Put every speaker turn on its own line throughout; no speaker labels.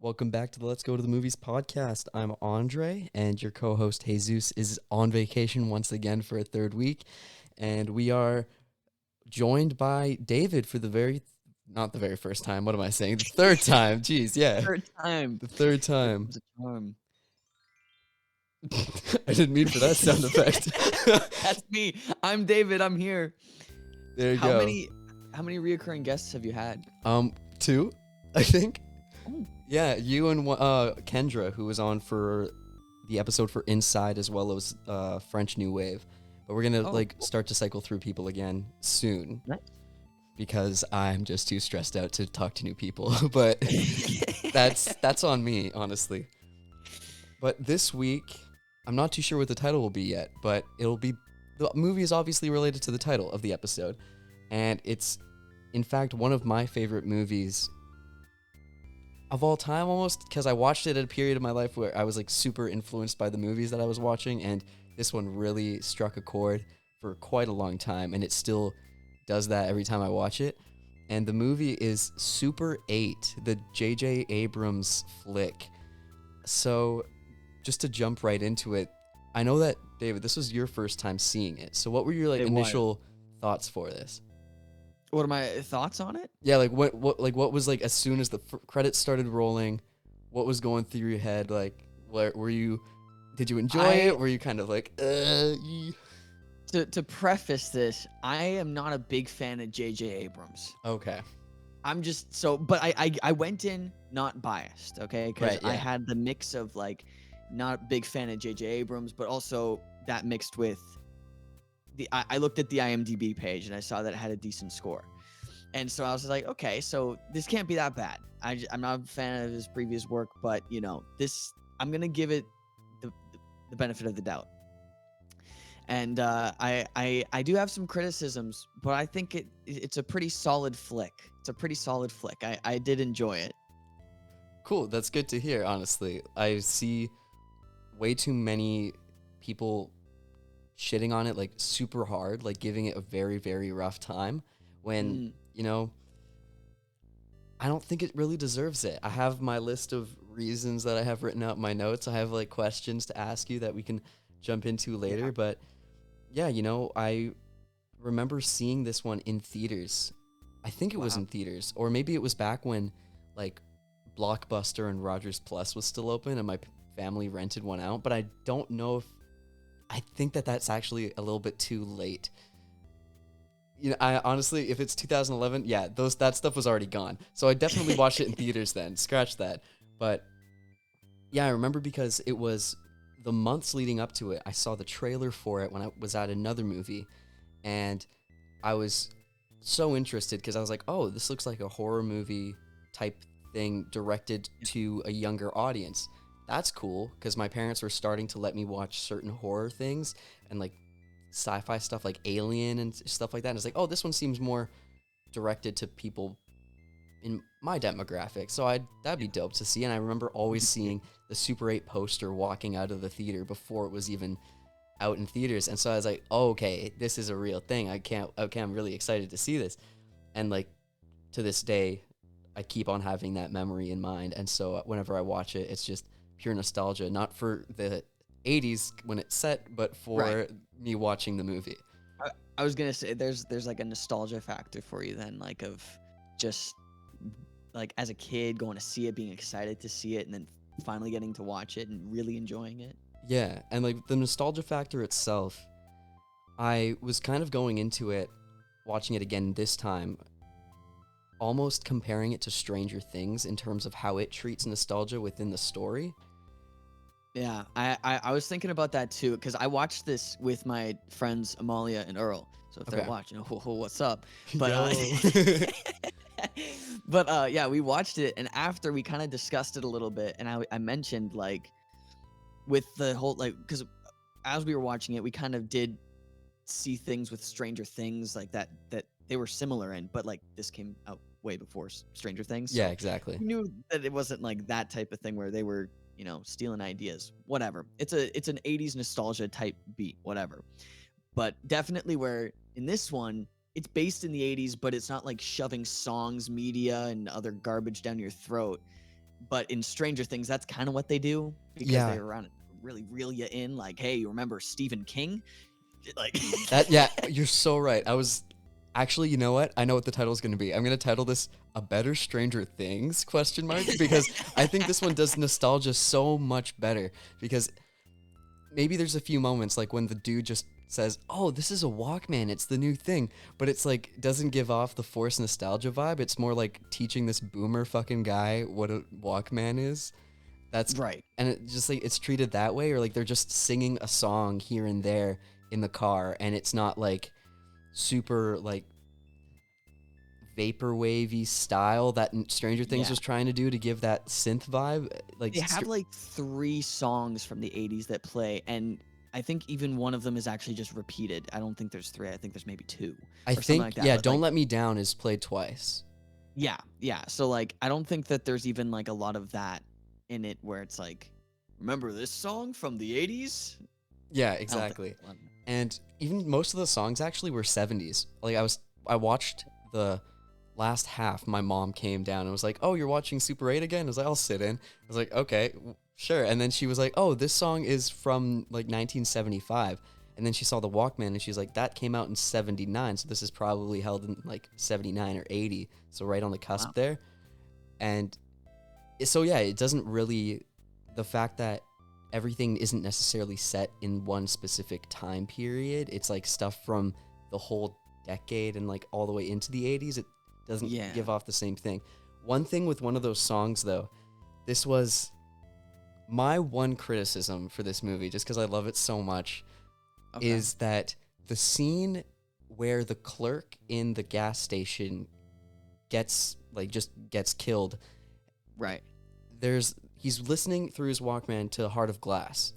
Welcome back to the Let's Go to the Movies podcast. I'm Andre, and your co host Jesus is on vacation once again for a third week. And we are joined by David for not the very first time. What am I saying? The third time. Jeez, yeah.
Third time.
The third
Third
time.
time's a charm.
I didn't mean for that sound effect.
That's me. I'm David. I'm here.
There you
How
go.
many reoccurring guests have you had?
Two, I think.
Oh.
Yeah, you and Kendra, who was on for the episode for Inside as well as French New Wave. But we're gonna
Cool.
start to cycle through people again soon
Nice.
because I'm just too stressed out to talk to new people. But that's on me, honestly. But this week, I'm not too sure what the title will be yet, but the movie is obviously related to the title of the episode, and it's in fact one of my favorite movies of all time, almost, because I watched it at a period of my life where I was super influenced by the movies that I was watching, and this one really struck a chord for quite a long time, and it still does that every time I watch it. And the movie is Super 8, the J.J. Abrams flick. So, just to jump right into it, I know that, David, this was your first time seeing it. So what were your
It was.
initial thoughts for this?
What are my thoughts on it?
Yeah, what was as soon as the credits started rolling, what was going through your head? Did you enjoy it? Were you kind of
To preface this, I am not a big fan of J.J. Abrams.
Okay.
I'm just but I went in not biased, okay? Because
Right,
I
yeah.
had the mix of not a big fan of J.J. Abrams, but also that mixed with I looked at the IMDb page and I saw that it had a decent score. And so I was like, okay, so this can't be that bad. I'm not a fan of his previous work, but I'm going to give it the benefit of the doubt. And I do have some criticisms, but I think it's a pretty solid flick. It's a pretty solid flick. I did enjoy it.
Cool. That's good to hear, honestly. I see way too many people shitting on it super hard, giving it a very, very rough time when, I don't think it really deserves it. I have my list of reasons that I have written out in my notes. I have questions to ask you that we can jump into later,
Yeah.
but yeah, I remember seeing this one in theaters. I think it was
Wow.
in theaters, or maybe it was back when Blockbuster and Rogers Plus was still open and my family rented one out, but I don't know if I think that's actually a little bit too late. I honestly, if it's 2011, yeah, that stuff was already gone. So I definitely watched it in theaters then. Scratch that. But yeah, I remember because it was the months leading up to it. I saw the trailer for it when I was at another movie, and I was so interested because I was like, oh, this looks like a horror movie type thing directed to a younger audience. That's cool, because my parents were starting to let me watch certain horror things and sci-fi stuff like Alien and stuff like that. And it's like, oh, this one seems more directed to people in my demographic. So that'd be dope to see. And I remember always seeing the Super 8 poster walking out of the theater before it was even out in theaters. And so I was like, oh, okay, this is a real thing. I'm really excited to see this. And to this day, I keep on having that memory in mind. And so whenever I watch it, it's just pure nostalgia, not for the 80s when it's set, but for me watching the movie.
I was gonna say there's a nostalgia factor for you then, of just as a kid going to see it, being excited to see it, and then finally getting to watch it and really enjoying it.
Yeah, and the nostalgia factor itself, I was kind of going into it, watching it again this time, almost comparing it to Stranger Things in terms of how it treats nostalgia within the story.
Yeah, I was thinking about that too, because I watched this with my friends Amalia and Earl. So if they're watching, what's up? But yeah, we watched it, and after we kind of discussed it a little bit, and I mentioned with the whole because as we were watching it, we kind of did see things with Stranger Things that they were similar in, but this came out way before Stranger Things.
Yeah, exactly.
We knew that it wasn't that type of thing where they were stealing ideas, whatever. It's an 80s nostalgia type beat, whatever. But definitely where in this one, it's based in the 80s, but it's not shoving songs, media, and other garbage down your throat. but in Stranger Things, that's kind of what they do because
Yeah.
they around really reel you in. Like, hey, you remember Stephen King? Like
That yeah, you're so right. I was actually, you know what? I know what the title is going to be. I'm going to title this "A Better Stranger Things?" question mark because I think this one does nostalgia so much better because maybe there's a few moments like when the dude just says, "Oh, this is a Walkman. It's the new thing." But it's like doesn't give off the forced nostalgia vibe. It's more like teaching this boomer fucking guy what a Walkman is. That's
right.
and it just like it's treated that way or like they're just singing a song here and there in the car and it's not like super like vaporwavy style that Stranger Things
Yeah.
was trying to do to give that synth vibe. Like,
They have like 3 songs from the 80s that play, and I think even one of them is actually just repeated. I don't think there's 3. I think there's maybe 2
I
or something
think
like that.
yeah,
But
"Don't
like,
Let Me Down" is played twice.
yeah. So like, I don't think that there's even like a lot of that in it where it's like, remember this song from the 80s?
Yeah,
I don't think.
exactly. And even most of the songs actually were 70s. Like I watched the last half. My mom came down and was like, "Oh, you're watching Super 8 again?" I was like, "I'll sit in." I was like, "Okay, sure." And then she was like, "Oh, this song is from like 1975." And then she saw the Walkman and she's like, "That came out in 79, so this is probably held in like 79 or 80." So right on the cusp
Wow.
there. And so yeah, it doesn't really the fact that everything isn't necessarily set in one specific time period. It's like stuff from the whole decade and like all the way into the 80s. It doesn't
Yeah.
give off the same thing. One thing with one of those songs though, this was my one criticism for this movie just cuz I love it so much
Okay.
is that the scene where the clerk in the gas station gets killed.
Right.
He's listening through his Walkman to Heart of Glass,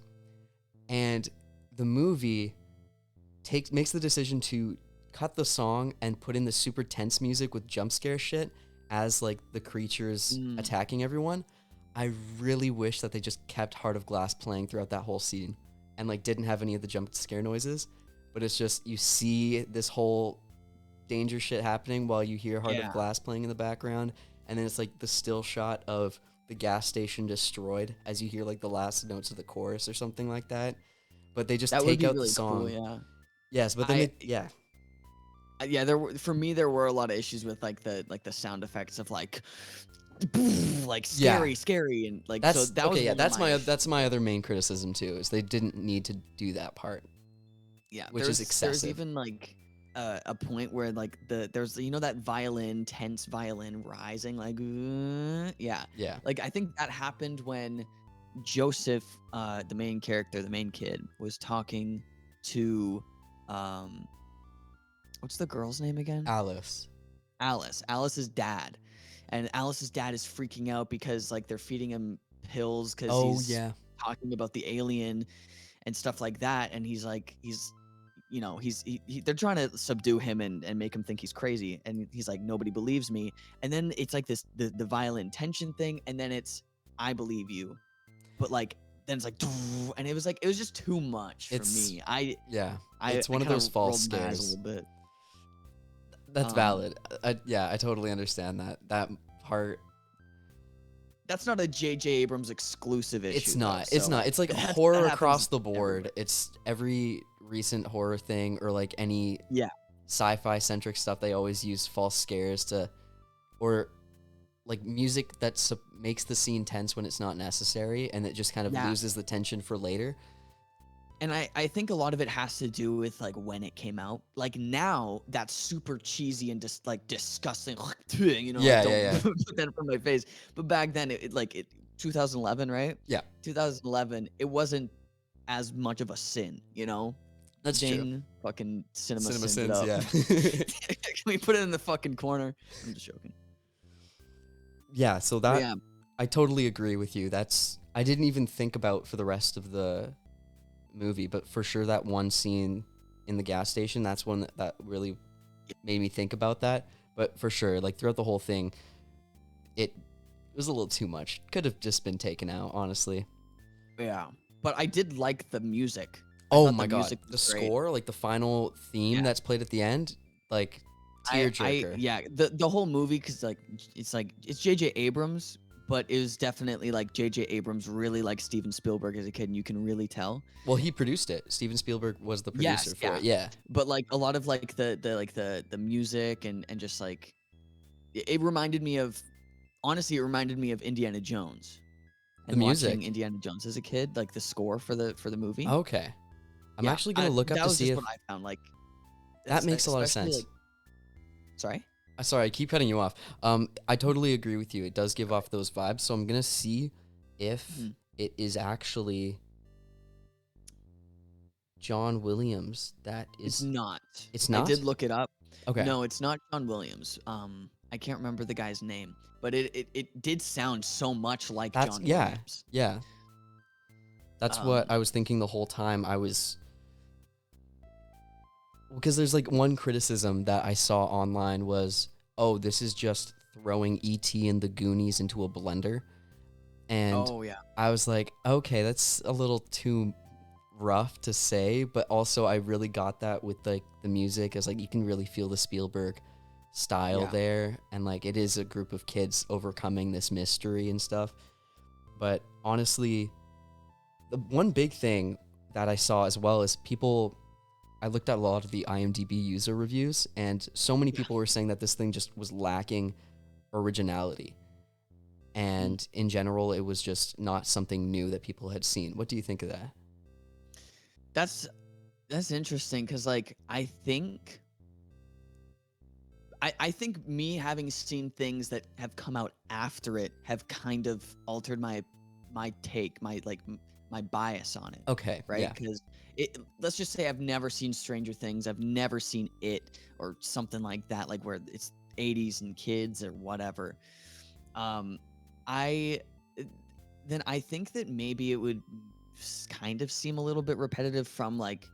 and the movie makes the decision to cut the song and put in the super tense music with jump scare shit as like the creatures attacking everyone. I really wish that they just kept Heart of Glass playing throughout that whole scene and like didn't have any of the jump scare noises, but it's just you see this whole danger shit happening while you hear Heart of Glass playing in the background, and then it's like the still shot of the gas station destroyed as you hear like the last notes of the chorus or something like that. But they just
That would
take
be
out the
really cool.
song.
Yeah.
Yes, but then
Yeah, for me there were a lot of issues with like the sound effects of like like
Yeah.
scary and like so
That's
that was
okay. Yeah,
one of my
that's my other main criticism too. Is they didn't need to do that part,
yeah
which is
there's
excessive.
even like a point where like there's that violin tense violin rising like yeah
Yeah.
like I think that happened when Joseph the main character, the main kid, was talking to um what's the girl's name again?
Alice.
Alice's dad. And Alice's dad is freaking out because like they're feeding him pills because
Oh
he's
yeah.
talking about the alien and stuff like that. And he's like, they're trying to subdue him and make him think he's crazy. And he's like, nobody believes me. And then it's like the violent tension thing. And then it's, I believe you. But like, then it's like, and it was just too much for me.
Yeah.
I
It's one of
kinda
those false
rolled my eyes a
scares.
little bit.
That's valid. I totally understand that part.
That's not a J.J. Abrams exclusive issue.
It's not.
Though,
It's
so
not. It's like
that
horror
happens
across the board.
everywhere.
It's every recent horror thing or like any
Yeah.
sci-fi centric stuff. They always use false scares to, or like music that makes the scene tense when it's not necessary, and it just kind of
Yeah.
loses the tension for later.
And I think a lot of it has to do with like when it came out. Like now, that's super cheesy and just like disgusting.
Yeah, yeah.
Put that in front of my face. But back then, 2011, right?
Yeah.
2011, it wasn't as much of a sin, you know?
That's true.
Ding, fucking cinema
Cinema
sinned it
sins,
up.
yeah.
Can we put it in the fucking corner? I'm just joking.
Yeah, so
But
that
yeah,
I totally agree with you. I didn't even think about for the rest of the movie, but for sure that one scene in the gas station, that's one that really made me think about that. But for sure, like throughout the whole thing, it was a little too much. Could have just been taken out, honestly.
yeah. But I did like the music. I
Oh
thought
my
the
god,
music
the
was great.
score, like the final theme
Yeah.
that's played at the end, like tearjerker.
Yeah, the whole movie, because it's J.J. Abrams, but it was definitely like J.J. Abrams really liked Steven Spielberg as a kid, and you can really tell.
Well, he produced it. Steven Spielberg was the
Yes,
producer for
yeah.
it. Yeah.
But like a lot of like the music and just like it reminded me of, honestly, it reminded me of Indiana Jones.
The
And watching
music.
Indiana Jones as a kid, like the score for the movie.
Okay. I'm
Yeah,
actually gonna look up
that
to
was
see
just
if
what I found. Like
that
that's
makes a lot of
especially
sense.
like, sorry.
Sorry, I keep cutting you off. I totally agree with you. It does give off those vibes. So I'm gonna see if
Mhm.
it is actually John Williams. That
It's
is.
not.
It's
I
not.
did look it up.
Okay.
No, it's not John Williams. I can't remember the guy's name, but it did sound so much like
That's
John
yeah.
Williams.
Yeah. That's what
Um,
I was thinking the whole time. Because there's like one criticism that I saw online was, oh, this is just throwing E.T. and the Goonies into a blender. And
oh yeah.
I was like, okay, that's a little too rough to say, but also I really got that with like the music. It's like you can really feel the Spielberg style
Yeah.
there, and like it is a group of kids overcoming this mystery and stuff. But honestly, the one big thing that I saw as well is people. I looked at a lot of the IMDb user reviews, and so many
Yeah.
people were saying that this thing just was lacking originality.
Mm.
And in general, it was just not something new that people had seen. What do you think of that?
That's that's interesting because like I think me having seen things that have come out after it have kind of altered my take, my bias on it,
Okay,
right?
yeah.
Because it, let's just say I've never seen Stranger Things, I've never seen It or something like that, like where it's 80s and kids or whatever. Um, I uh, then I think that maybe it would kind of seem a little bit repetitive from like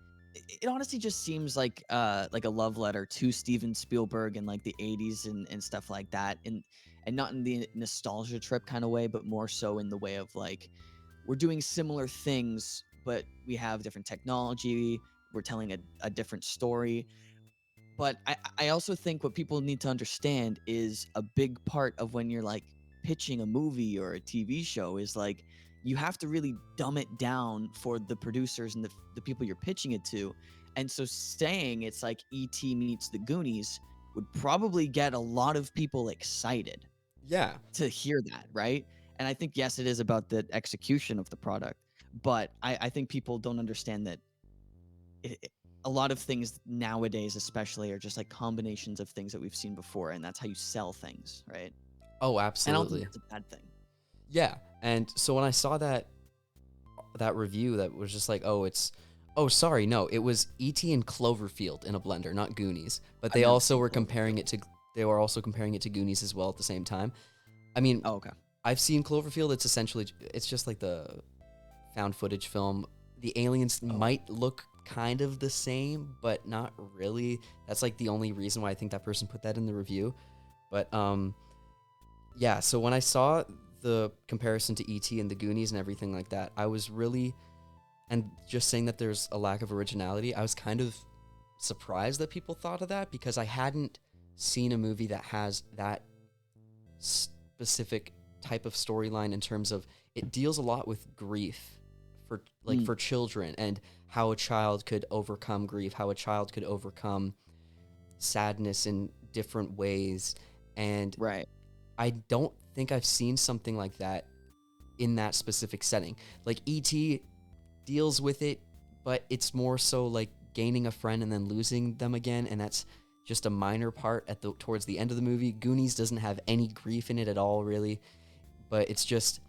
it honestly just seems like a love letter to Steven Spielberg and like the 80s and stuff like that, and not in the nostalgia trip kind of way, but more so in the way of like we're doing similar things but we have different technology, we're telling a different story. But I also think what people need to understand is a big part of when you're like pitching a movie or a TV show is like you have to really dumb it down for the producers and the people you're pitching it to. And so saying it's like E.T. meets the Goonies would probably get a lot of people excited
Yeah.
to hear that, right? And I think, yes, it is about the execution of the product, but I think people don't understand that a lot of things nowadays especially are just like combinations of things that we've seen before, and that's how you sell things, right?
Oh,
And I don't think
absolutely.
that's a bad thing.
Yeah. And so when I saw that review that was just like, oh, it's oh, sorry, no, it was E.T. and Cloverfield in a blender, not Goonies. But
I've never
they
seen
were comparing
Cloverfield.
it to Goonies as well at the same time. I mean,
Oh, okay.
I've seen Cloverfield. It's just like the found footage film. The aliens
Oh,
might look kind of the same, but not really. That's like the only reason why I think that person put that in the review. But yeah, so when I saw the comparison to E.T. and the Goonies and everything like that, I was really, and just saying that there's a lack of originality, I was kind of surprised that people thought of that because I hadn't seen a movie that has that specific type of storyline in terms of it deals a lot with grief for like
mm,
for children and how a child could overcome grief, how a child could overcome sadness in different ways. And
right.
I don't think I've seen something like that in that specific setting. Like E.T. deals with it, but it's more so like gaining a friend and then losing them again, and that's just a minor part at the towards the end of the movie. Goonies doesn't have any grief in it at all, really, but it's just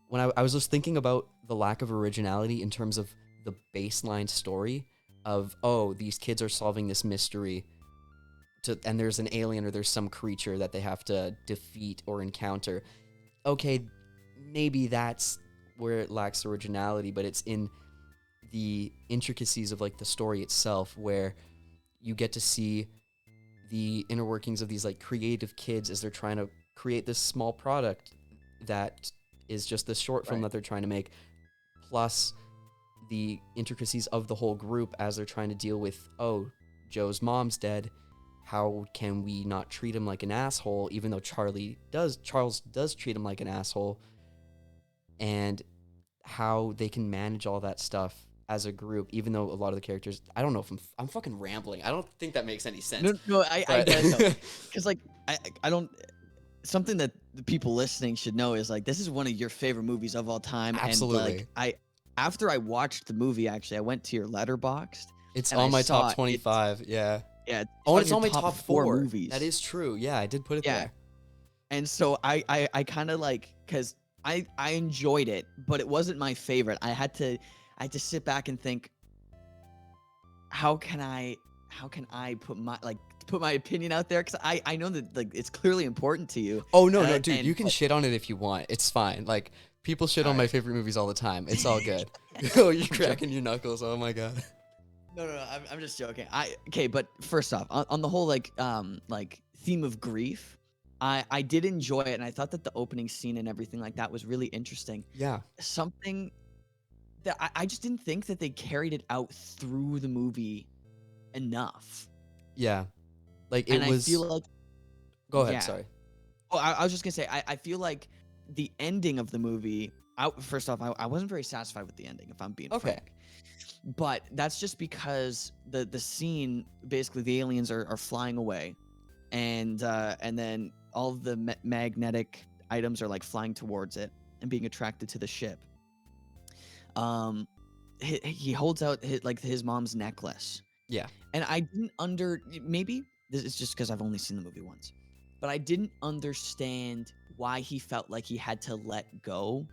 when I was just thinking about the lack of originality in terms of the baseline story of, oh, these kids are solving this mystery and there's an alien or there's some creature that they have to defeat or encounter. Okay, maybe that's where it lacks originality, but it's in the intricacies of like the story itself where you get to see the inner workings of these like creative kids as they're trying to create this small product that is just this short film
Right.
that they're trying to make, plus the intricacies of the whole group as they're trying to deal with, oh, Joe's mom's dead, how can we not treat him like an asshole, even though Charles does treat him like an asshole, and how they can manage all that stuff as a group, even though a lot of the characters, I don't know if I'm fucking rambling. I don't think that makes any sense.
No, I
But
get it though, because like I don't. Something that the people listening should know is like this is one of your favorite movies of all time, and
Absolutely.
like after I watched the movie, actually, I went to your Letterboxd
It's
and
on
I
my
saw
top 25. Yeah.
yeah,
Oh, and
on
it's
your
on my top
four
four.
movies.
That is true. Yeah, I did put it
Yeah.
there.
And so I kind of like because I enjoyed it, but it wasn't my favorite. I had to sit back and think, how can I put my opinion out there, because I know that like it's clearly important to you.
Oh, no, dude,
and
you can
but-
shit on it if you want. It's fine. Like, people shit
All
on my
right.
favorite movies all the time. It's all good. Oh, you're cracking your knuckles. Oh my god.
No, I'm just joking. Okay, but first off, on the whole like theme of grief, I did enjoy it, and I thought that the opening scene and everything like that was really interesting.
Yeah.
Something that I just didn't think that they carried it out through the movie enough.
Yeah. Like, it
And
was.
I feel like
Go ahead.
yeah.
Sorry.
Oh, I was just gonna say I feel like the ending of the movie. First off, I wasn't very satisfied with the ending, if I'm being
Okay.
frank. But that's just because the scene, basically the aliens are flying away, and then all of the magnetic items are like flying towards it and being attracted to the ship. He holds out his mom's necklace,
Yeah.
and I didn't maybe this is just because I've only seen the movie once, but I didn't understand why he felt like he had to let go.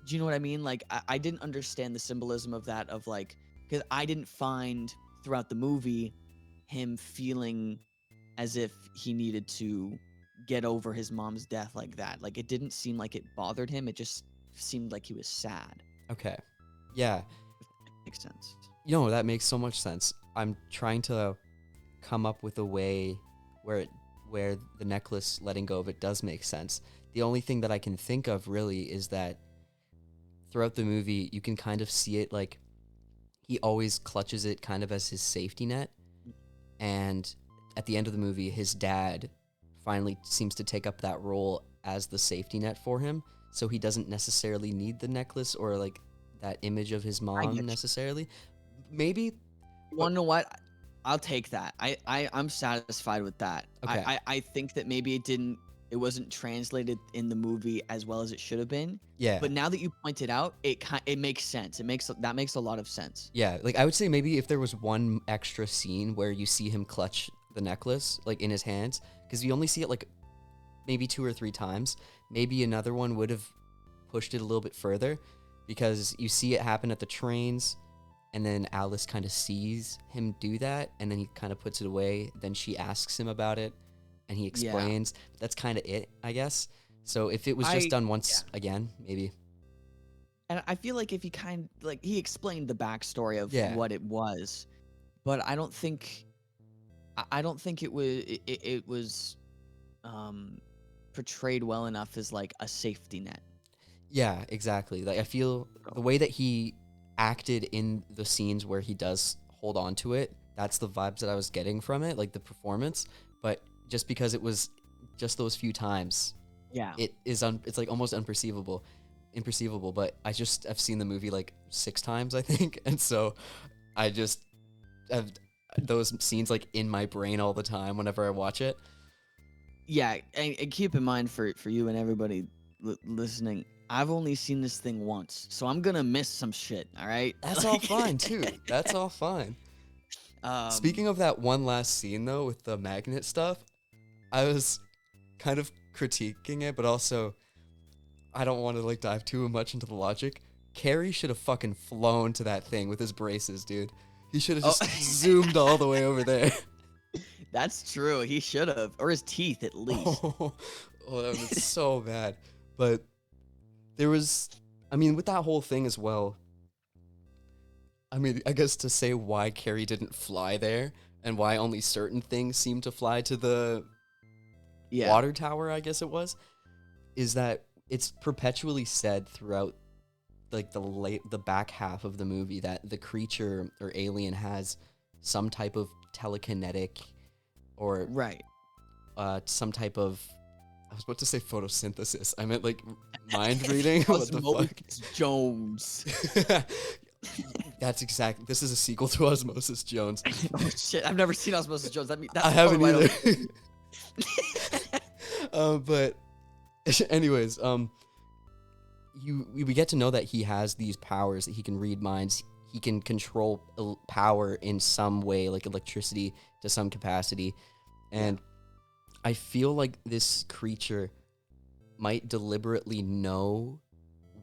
Do you know what I mean? Like, I didn't understand the symbolism of that, of like, because I didn't find throughout the movie him feeling as if he needed to get over his mom's death like that. Like, it didn't seem like it bothered him. It just seemed like he was sad.
Okay. Yeah.
Makes sense.
That makes so much sense. I'm trying to come up with a way where the necklace letting go of it does make sense. The only thing that I can think of really is that throughout the movie, you can kind of see it like he always clutches it kind of as his safety net. And at the end of the movie, his dad finally seems to take up that role as the safety net for him. So he doesn't necessarily need the necklace or like that image of his
get
mom
you.
necessarily. Maybe.
You want to know what? I'll take that. I'm satisfied with that.
Okay.
I think that maybe it wasn't translated in the movie as well as it should have been.
Yeah.
But now that you pointed out, it makes sense. That makes a lot of sense.
Yeah, like I would say maybe if there was one extra scene where you see him clutch the necklace like in his hands, because you only see it like maybe 2 or 3 times, maybe another one would have pushed it a little bit further, because you see it happen at the trains, and then Alice kind of sees him do that, and then he kind of puts it away. Then she asks him about it, and he explains. That's kind of it, I guess. So if it was just done once again, maybe.
And I feel like if he he explained the backstory of what it was, but I don't think it was portrayed well enough as like a safety net.
Yeah, exactly. Like I feel the way that he acted in the scenes where he does hold on to it, that's the vibes that I was getting from it, like the performance. But just because it was just those few times, it's like almost imperceivable. But I've seen the movie like 6 times, I think, and so I just have those scenes like in my brain all the time whenever I watch it.
Yeah, and keep in mind for you and everybody listening, I've only seen this thing once, so I'm gonna miss some shit. All right,
that's all fine too. That's all fine. Speaking of that one last scene though with the magnet stuff, I was kind of critiquing it, but also I don't want to like dive too much into the logic. Carrie should have fucking flown to that thing with his braces, dude. He should have just zoomed all the way over there.
That's true. He should have, or his teeth at least.
Oh, that was so bad. But there was, I mean, with that whole thing as well, I mean, I guess to say why Carrie didn't fly there and why only certain things seem to fly to the water tower, I guess it was, is that it's perpetually said throughout like the back half of the movie that the creature or alien has some type of telekinetic or
Right.
some type of, I was about to say photosynthesis. I meant like mind reading. What the fuck?
Osmosis Jones.
That's exactly. This is a sequel to Osmosis Jones.
Oh shit! I've never seen Osmosis Jones. That's
I haven't
right
either. But anyways, we get to know that he has these powers, that he can read minds, he can control power in some way, like electricity to some capacity, and I feel like this creature might deliberately know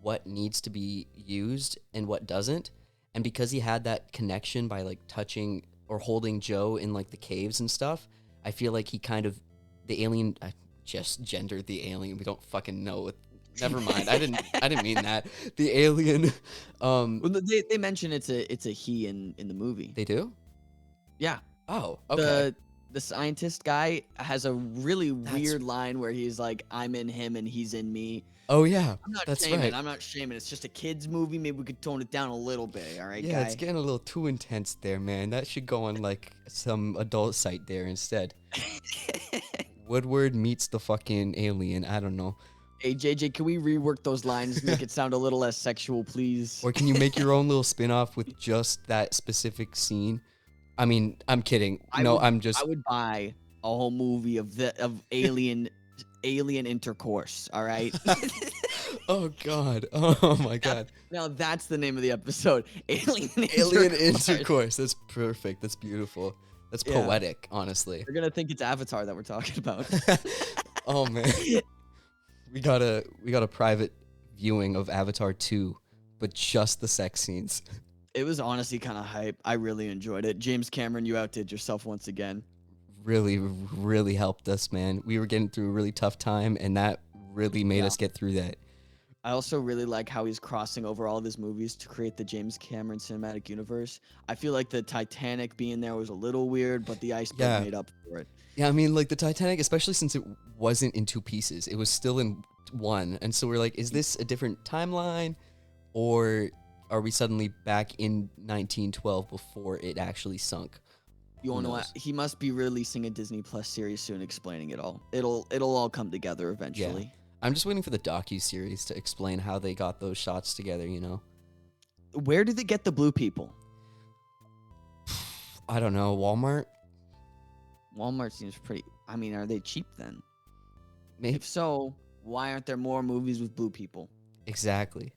what needs to be used and what doesn't, and because he had that connection by like touching or holding Joe in like the caves and stuff, I feel like he kind of, the alien, I just gendered the alien, we don't fucking know what. Never mind. I didn't mean that. The alien.
Well, they mention it's a he in the movie.
They do?
Yeah.
Oh, okay.
The scientist guy has a really weird line where he's like, "I'm in him and he's in me."
Oh yeah.
I'm not
that's
shaming.
right.
I'm not shaming. It's just a kids movie. Maybe we could tone it down a little bit. All right,
Yeah,
guy.
it's getting a little too intense there, man. That should go on like some adult site there instead. Woodward meets the fucking alien. I don't know.
Hey, JJ, can we rework those lines, make it sound a little less sexual, please?
Or can you make your own little spin-off with just that specific scene? I mean, I'm kidding.
I would buy a whole movie of alien intercourse, all right?
Oh god. Oh my god.
Now that's the name of the episode. Alien
Intercourse. That's perfect. That's beautiful. That's poetic, honestly.
They're gonna think it's Avatar that we're talking about.
Oh man. We got a private viewing of Avatar 2, but just the sex scenes.
It was honestly kind of hype. I really enjoyed it. James Cameron, you outdid yourself once again.
Really, really helped us, man. We were getting through a really tough time, and that really made us get through that.
I also really like how he's crossing over all of his movies to create the James Cameron cinematic universe. I feel like the Titanic being there was a little weird, but the iceberg made up for it.
Yeah, I mean, like the Titanic, especially since it wasn't in two pieces, it was still in one. And so we're like, is this a different timeline, or are we suddenly back in 1912 before it actually sunk?
You wanna know what? He must be releasing a Disney Plus series soon explaining it all. It'll all come together eventually.
Yeah. I'm just waiting for the docu-series to explain how they got those shots together, you know?
Where do they get the blue people?
I don't know. Walmart?
Walmart seems pretty... I mean, are they cheap then?
Maybe.
If so, why aren't there more movies with blue people?
Exactly.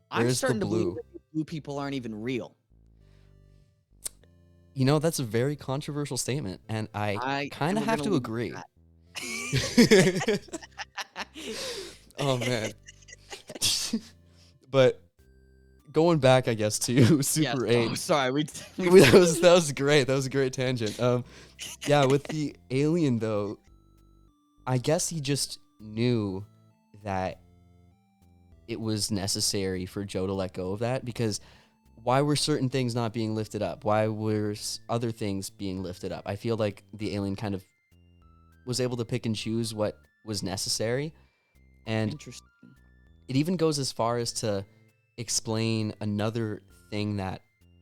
I'm starting to believe that blue people aren't even real.
You know, that's a very controversial statement, and I kind of have to agree. Oh, man. But going back, I guess, to Super 8.
Oh, sorry.
That was great. That was a great tangent. Yeah, with the alien, though, I guess he just knew that it was necessary for Joe to let go of that, because why were certain things not being lifted up? Why were other things being lifted up? I feel like the alien kind of was able to pick and choose what was necessary. And
Interesting.
It even goes as far as to explain another thing that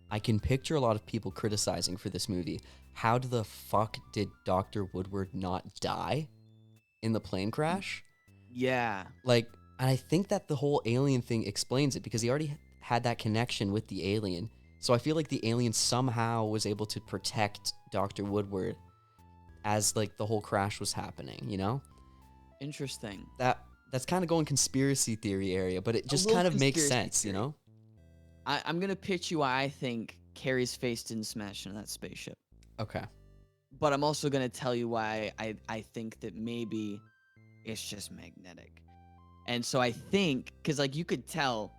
I can picture a lot of people criticizing for this movie. How the fuck did Dr. Woodward not die in the plane crash?
Yeah.
Like, and I think that the whole alien thing explains it, because he already had that connection with the alien. So I feel like the alien somehow was able to protect Dr. Woodward as like the whole crash was happening, you know?
Interesting.
That's kind of going conspiracy theory area, but it just kind of makes sense, you know?
I'm going to pitch you why I think Carrie's face didn't smash into that spaceship.
Okay.
But I'm also going to tell you why I think that maybe it's just magnetic. And so I think, because like you could tell,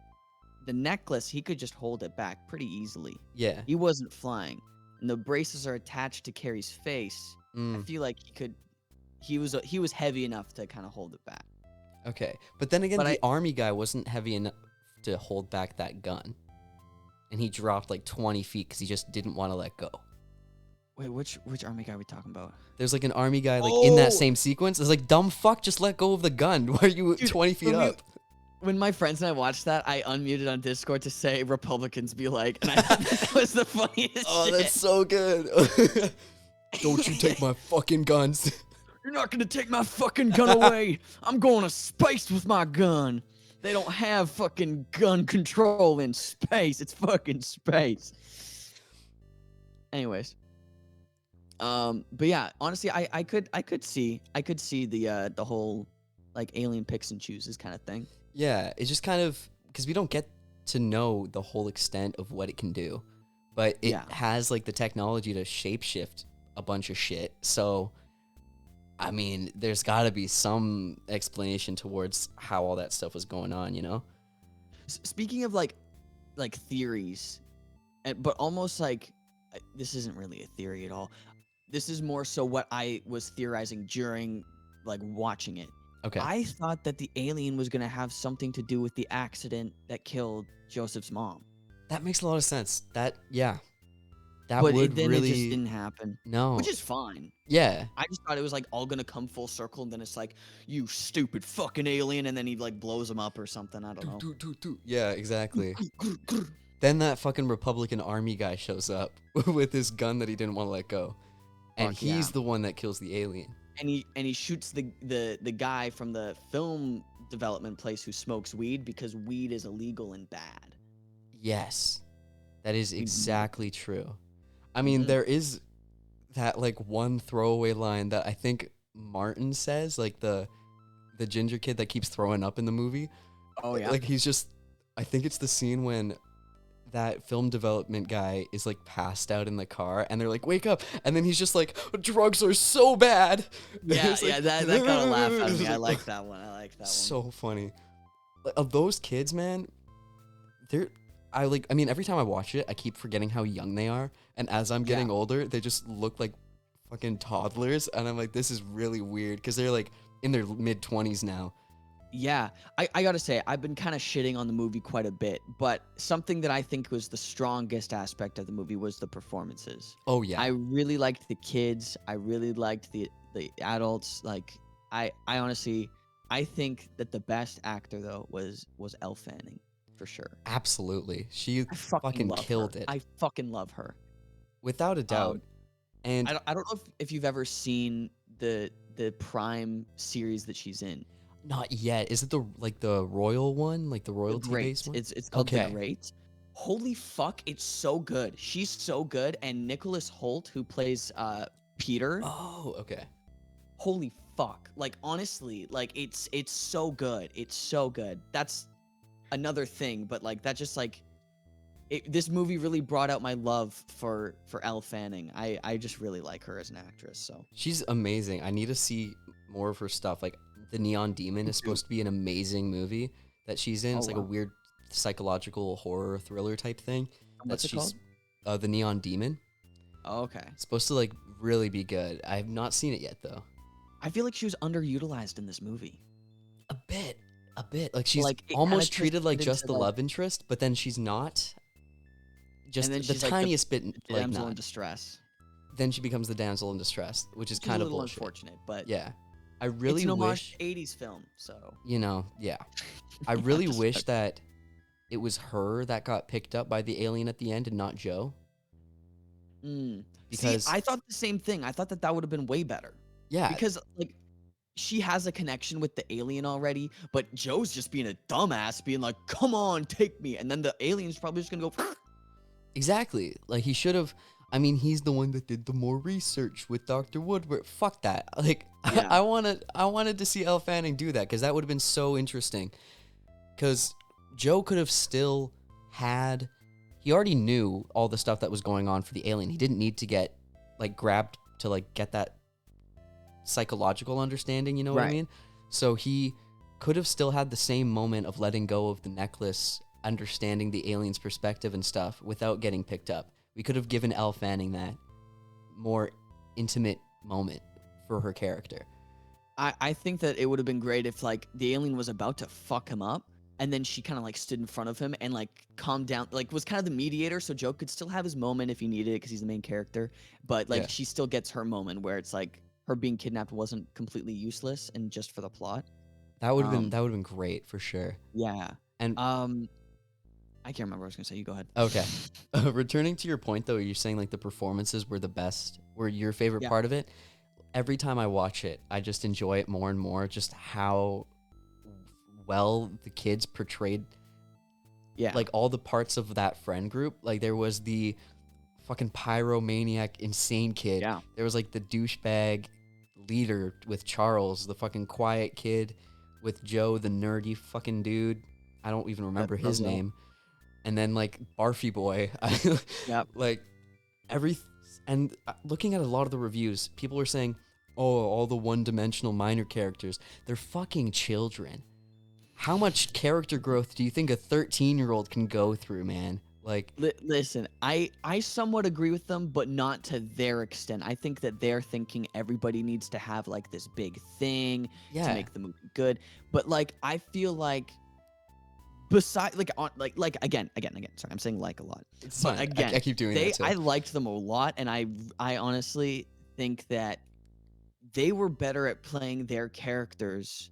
the necklace, he could just hold it back pretty easily.
Yeah.
He wasn't flying. And the braces are attached to Carrie's face. I feel like he was heavy enough to kind of hold it back.
Okay. But then again, the army guy wasn't heavy enough to hold back that gun. And he dropped like 20 feet because he just didn't want to let go.
Wait, which army guy are we talking about?
There's like an army guy like in that same sequence. It's like, dumb fuck, just let go of the gun. Why are you 20 feet up?
When my friends and I watched that, I unmuted on Discord to say Republicans be like, and I thought that was the funniest shit.
That's so good. Don't you take my fucking guns.
You're not gonna take my fucking gun away. I'm going to space with my gun. They don't have fucking gun control in space. It's fucking space. Anyways. But yeah, honestly, I could see the whole like alien picks and chooses kind of thing.
Yeah, it's just kind of because we don't get to know the whole extent of what it can do, but it has like the technology to shapeshift a bunch of shit. So, I mean, there's got to be some explanation towards how all that stuff was going on, you know?
Speaking of like theories, but almost like this isn't really a theory at all. This is more so what I was theorizing during like watching it.
Okay.
I thought that the alien was going to have something to do with the accident that killed Joseph's mom.
That makes a lot of sense. That
but
would
then
really
it just didn't happen.
no.
Which is fine.
Yeah.
I just thought it was like all going to come full circle, and then it's like, you stupid fucking alien, and then he like blows him up or something. I don't know.
Yeah, exactly. Then that fucking Republican army guy shows up with his gun that he didn't want to let go. And he's the one that kills the alien.
And he shoots the guy from the film development place who smokes weed because weed is illegal and bad.
Yes. That is exactly true. I mean, there is that like one throwaway line that I think Martin says, like the ginger kid that keeps throwing up in the movie.
Oh yeah.
Like he's just, I think it's the scene when that film development guy is like passed out in the car and they're like, wake up, and then he's just like, drugs are so bad.
Yeah,
like,
yeah, that got a laugh out of me. I like that one.
So funny. Of those kids, man, I mean, every time I watch it, I keep forgetting how young they are, and as I'm getting older, they just look like fucking toddlers, and I'm like, this is really weird because they're like in their mid-20s now.
Yeah, I gotta say, I've been kind of shitting on the movie quite a bit, but something that I think was the strongest aspect of the movie was the performances.
Oh yeah.
I really liked the kids. I really liked the adults. Like, I honestly, I think that the best actor though was Elle Fanning, for sure.
Absolutely. She
I
fucking killed it.
I fucking love her.
Without a doubt. And
I don't know if you've ever seen the Prime series that she's in.
not yet. Is it the royal one? Like the royalty based one?
It's called The Great. Holy fuck, it's so good. She's so good. And Nicholas Hoult, who plays Peter.
Oh, okay.
Holy fuck. Like, honestly, like it's so good. It's so good. That's another thing, but like that just like this movie really brought out my love for Elle Fanning. I just really like her as an actress. So
she's amazing. I need to see more of her stuff. Like The Neon Demon is supposed to be an amazing movie that she's in. It's like a weird psychological horror thriller type thing.
What's it called?
The Neon Demon.
Oh, okay.
It's supposed to like really be good. I have not seen it yet though.
I feel like she was underutilized in this movie.
A bit. Like she's like, almost treated like just the love interest, but then she's not. Just the tiniest bit like
damsel in distress.
Then she becomes the damsel in distress, which is kind of bullshit.
Unfortunate, but
yeah, I really wish
80s film. So
I really wish that it was her that got picked up by the alien at the end and not Joe. Because
see, I thought the same thing. I thought that would have been way better.
Yeah,
because like she has a connection with the alien already, but Joe's just being a dumbass, being like, "Come on, take me," and then the alien's probably just gonna go.
Exactly. Like he should have. I mean, he's the one that did the more research with Dr. Woodward. Fuck that. Like, I wanted to see Elle Fanning do that because that would have been so interesting. Because Joe could have still had. He already knew all the stuff that was going on for the alien. He didn't need to get like grabbed to like get that psychological understanding. You know what I mean? So he could have still had the same moment of letting go of the necklace, understanding the alien's perspective and stuff without getting picked up. We could have given Elle Fanning that more intimate moment for her character.
I think that it would have been great if like the alien was about to fuck him up and then she kind of like stood in front of him and like calmed down, like was kind of the mediator so Joe could still have his moment if he needed it because he's the main character, but like she still gets her moment where it's like her being kidnapped wasn't completely useless and just for the plot.
That would have been great for sure.
Yeah.
And
I can't remember what I was gonna say. You go ahead.
Okay. Returning to your point, though, you're saying like the performances were the best, were your favorite
Yeah.
part of it. Every time I watch it, I just enjoy it more and more. Just how well the kids portrayed
Yeah.
like all the parts of that friend group. Like there was the fucking pyromaniac insane kid.
Yeah.
There was like the douchebag leader with Charles, the fucking quiet kid with Joe, the nerdy fucking dude. I don't even remember his
Bravo.
name. And then like Barfy Boy.
Yep.
Like every and looking at a lot of the reviews, people are saying, "Oh, all the one-dimensional minor characters, they're fucking children." How much character growth do you think a 13-year-old can go through, man? Like,
Listen, I somewhat agree with them, but not to their extent. I think that they're thinking everybody needs to have like this big thing to
yeah,
make the movie good. But like, I feel like beside like on like again. Sorry, I'm saying like a lot.
it's
But
fine.
again,
I keep doing that too.
I liked them a lot, and I honestly think that they were better at playing their characters.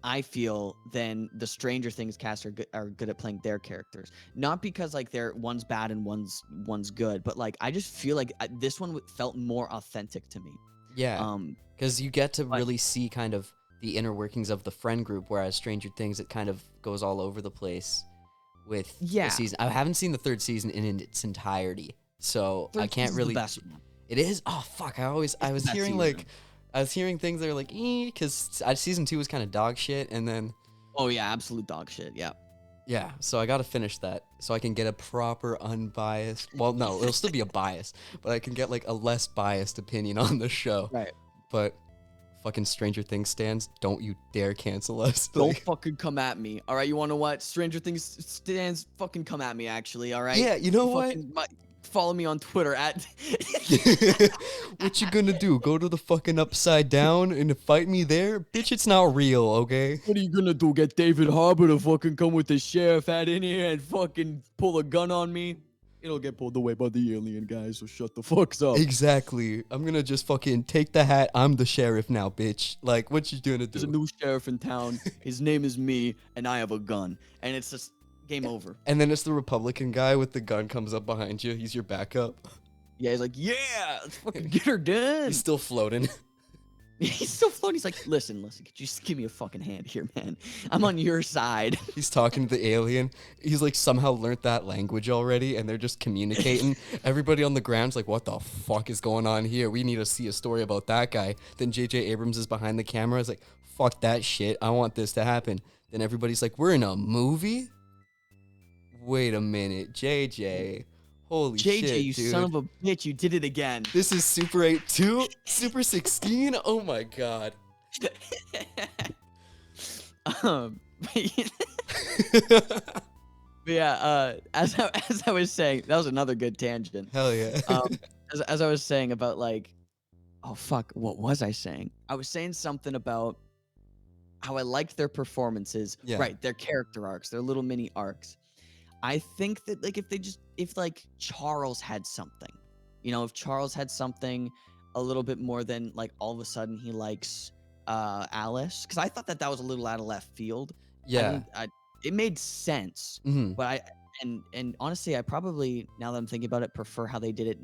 I feel than the Stranger Things cast are good at playing their characters. Not because like they're one's bad and one's good, but like I just feel like this one felt more authentic to me.
Yeah,
Um,
because you get to
but
really see kind of the inner workings of the friend group, whereas Stranger Things, it kind of goes all over the place with the
yeah,
season. I haven't seen the third season in its entirety, so I
third
can't
season's
really.
the best one.
It is. Oh fuck! I
It's
was
the best
hearing
season.
I was hearing things that are like, because season 2 was kind of dog shit, and then
Oh yeah, absolute dog shit. Yeah.
yeah, so I gotta finish that so I can get a proper unbiased. Well, no, it'll still be a bias, but I can get like a less biased opinion on the show.
Right.
But fucking Stranger Things stands, don't you dare cancel us.
Don't
Like,
fucking come at me. All right, you want to know what? Stranger Things stands fucking come at me actually, all right?
yeah, you know what?
Fucking follow me on Twitter at
What you gonna do? Go to the fucking upside down and fight me there? Bitch, it's not real, okay?
What are you gonna do? Get David Harbour to fucking come with the sheriff hat in here and fucking pull a gun on me? It'll get pulled away by the alien guys, so shut the fucks up.
Exactly. I'm gonna just fucking take the hat. I'm the sheriff now, bitch. Like, what you gonna
There's a
do?
new sheriff in town. His name is me, and I have a gun. And it's just game over.
And then it's the Republican guy with the gun comes up behind you. He's your backup.
Yeah, he's like, yeah, let's fucking get her done.
He's still floating.
He's still floating. He's like, listen, could you just give me a fucking hand here, man? I'm on your side.
He's talking to the alien. He's like somehow learned that language already, and they're just communicating. Everybody on the ground's like, what the fuck is going on here? We need to see a story about that guy. Then J.J. Abrams is behind the camera. He's like, fuck that shit. I want this to happen. Then everybody's like, we're in a movie? Wait a minute. JJ. Holy
JJ,
shit,
you
dude.
son of a bitch, you did it again.
This is Super 8 2? Super 16? Oh my god.
um, but yeah, as I was saying, that was another good tangent.
Hell yeah.
As I was saying about like, oh fuck, what was I saying? I was saying something about how I liked their performances.
Yeah.
Right, their character arcs, their little mini arcs. I think that like if like Charles had something, if Charles had something a little bit more than like all of a sudden he likes Alice, because I thought that was a little out of left field.
Yeah.
It made sense,
Mm-hmm.
but and honestly, I probably, now that I'm thinking about it, prefer how they did it,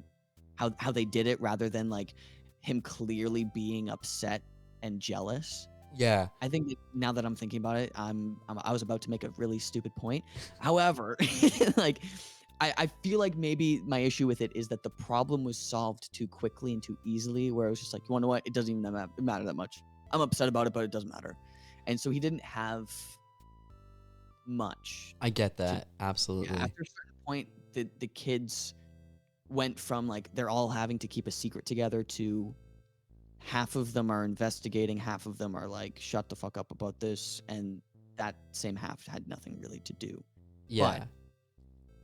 how they did it rather than like him clearly being upset and jealous.
Yeah.
I think that now that I'm thinking about it, I was about to make a really stupid point. However, like I feel like maybe my issue with it is that the problem was solved too quickly and too easily, where it was just like, you want to know what? It doesn't even matter that much. I'm upset about it, but it doesn't matter. And so he didn't have much.
I get that. Absolutely.
Yeah, after a certain point, the kids went from like they're all having to keep a secret together to half of them are investigating, half of them are like, shut the fuck up about this, and that same half had nothing really to do.
Yeah.
But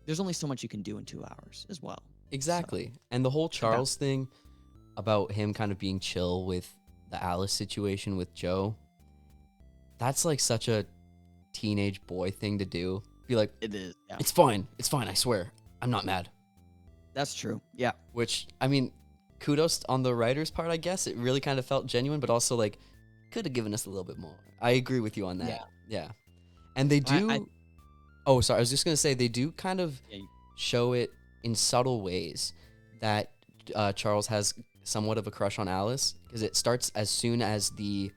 there's only so much you can do in 2 hours as well.
Exactly. And the whole Charles thing about him kind of being chill with the Alice situation with Joe, that's like such a teenage boy thing to do. Be like,
It is. Yeah.
it's fine, I swear, I'm not mad.
That's true. Yeah.
Which, I mean, kudos on the writer's part, I guess. It really kind of felt genuine, but also like could have given us a little bit more. I agree with you on that.
Yeah.
Yeah. And they do Oh, sorry. I was just gonna say they do kind of
Yeah,
show it in subtle ways that Charles has somewhat of a crush on Alice, because it starts as soon as the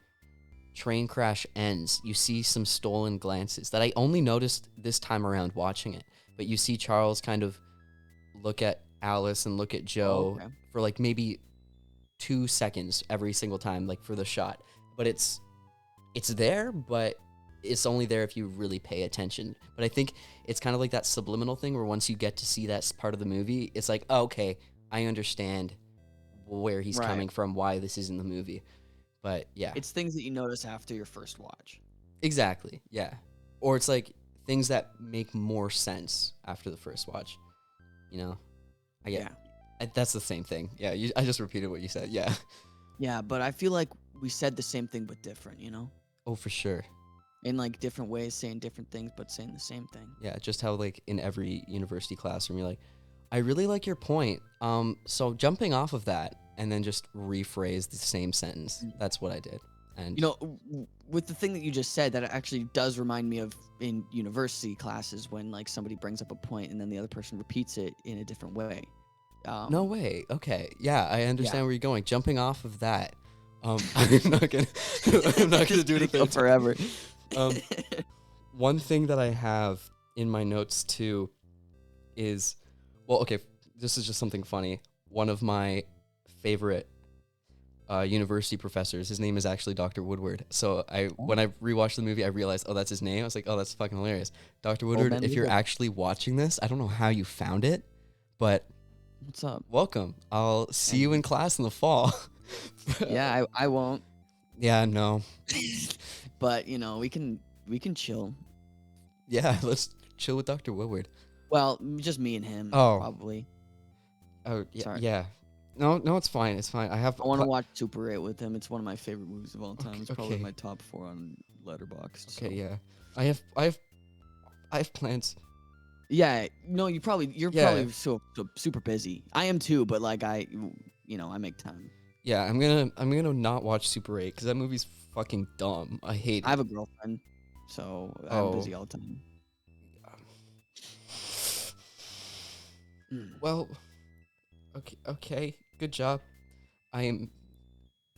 train crash ends. You see some stolen glances that I only noticed this time around watching it. But you see Charles kind of look at Alice and look at Joe
okay.
for like maybe 2 seconds every single time, like for the shot. But it's there, but it's only there if you really pay attention. But I think it's kind of like that subliminal thing where once you get to see that part of the movie, it's like, oh, okay, I understand where he's
Right.
coming from, why this is in the movie. But yeah,
It's things that you notice after your first watch.
exactly. Yeah. Or it's like things that make more sense after the first watch. You know, I get that's the same thing. Yeah, I just repeated what you said. Yeah.
Yeah, but I feel like we said the same thing but different, you know?
Oh, for sure.
In like different ways, saying different things but saying the same thing.
Yeah, just how like in every university classroom, you're like, I really like your point. So jumping off of that and then just rephrase the same sentence. That's what I did. And
You know, with the thing that you just said, that actually does remind me of in university classes when like somebody brings up a point and then the other person repeats it in a different way.
no way. Okay. Yeah, I understand
Yeah.
where you're going. Jumping off of that, I'm not gonna I'm not gonna do it a
Go
third time.
forever.
One thing that I have in my notes too is, well, okay, this is just something funny. One of my favorite university professors, his name is actually Dr. Woodward. So when I rewatched the movie, I realized, oh, that's his name. I was like, oh, that's fucking hilarious. Dr. Woodward,
man
if you're
Woodward.
actually watching this, I don't know how you found it, but
What's up?
welcome. I'll see you in class in the fall.
Yeah, I won't.
Yeah, no.
But you know, we can chill.
Yeah, let's chill with Dr. Woodward.
Well, just me and him,
Oh.
probably.
Oh, yeah.
Sorry.
Yeah. No, it's fine. It's fine.
I want to watch Super 8 with him. It's one of my favorite movies of all time.
Okay,
It's probably
okay.
my top 4 on Letterboxd.
Okay,
so.
yeah. I have plans.
Yeah, no, you're probably
Yeah.
so super busy. I am too, but like I make time.
Yeah, I'm gonna not watch Super 8 because that movie's fucking dumb. I hate
I
it.
have a girlfriend, so I'm busy
Oh.
all the time.
Well, okay. Good job. I am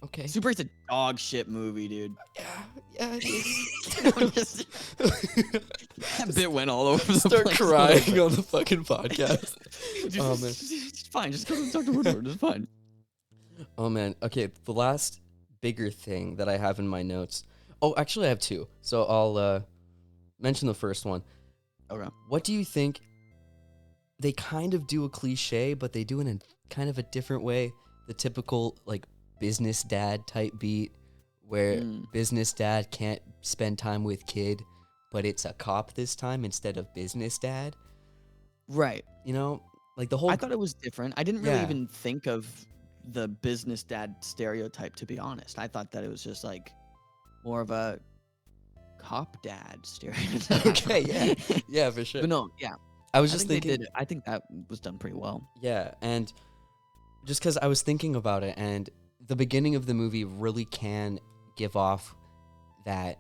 okay.
Super 8's a dog shit movie, dude.
Yeah, it is.
I'm just- that bit went all over the
Start
place.
crying on the fucking podcast. Oh, man.
It's fine. Just go to Dr. Woodward. It's fine.
Oh man. Okay, the last bigger thing that I have in my notes. Oh, actually I have two. So I'll mention the first one.
Okay.
What do you think? They kind of do a cliche, but they do it in kind of a different way. The typical like business dad type beat where business dad can't spend time with kid, but it's a cop this time instead of business dad.
Right.
You know, like the whole
I thought it was different. I didn't really
Yeah.
even think of the business dad stereotype, to be honest. I thought that it was just like more of a cop dad stereotype.
Okay, yeah, for sure.
But no, yeah.
I was
I
just
think
thinking
I think that was done pretty well.
Yeah, and just because I was thinking about it, and the beginning of the movie really can give off that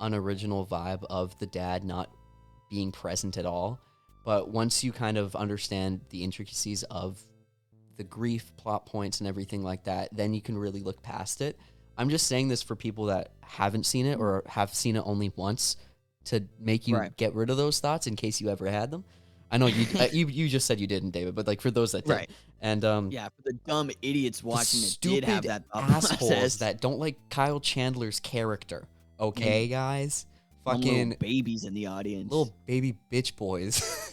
unoriginal vibe of the dad not being present at all. But once you kind of understand the intricacies of the grief, plot points, and everything like that, then you can really look past it. I'm just saying this for people that haven't seen it or have seen it only once to make you
Right.
get rid of those thoughts in case you ever had them. I know you you just said you didn't, David, but like for those that did.
Right.
And
Yeah, for the dumb idiots
the
watching it
stupid
did have that thought
assholes
process.
that don't like Kyle Chandler's character. Okay, guys?
Some little
Fucking
babies in the audience.
little baby bitch boys.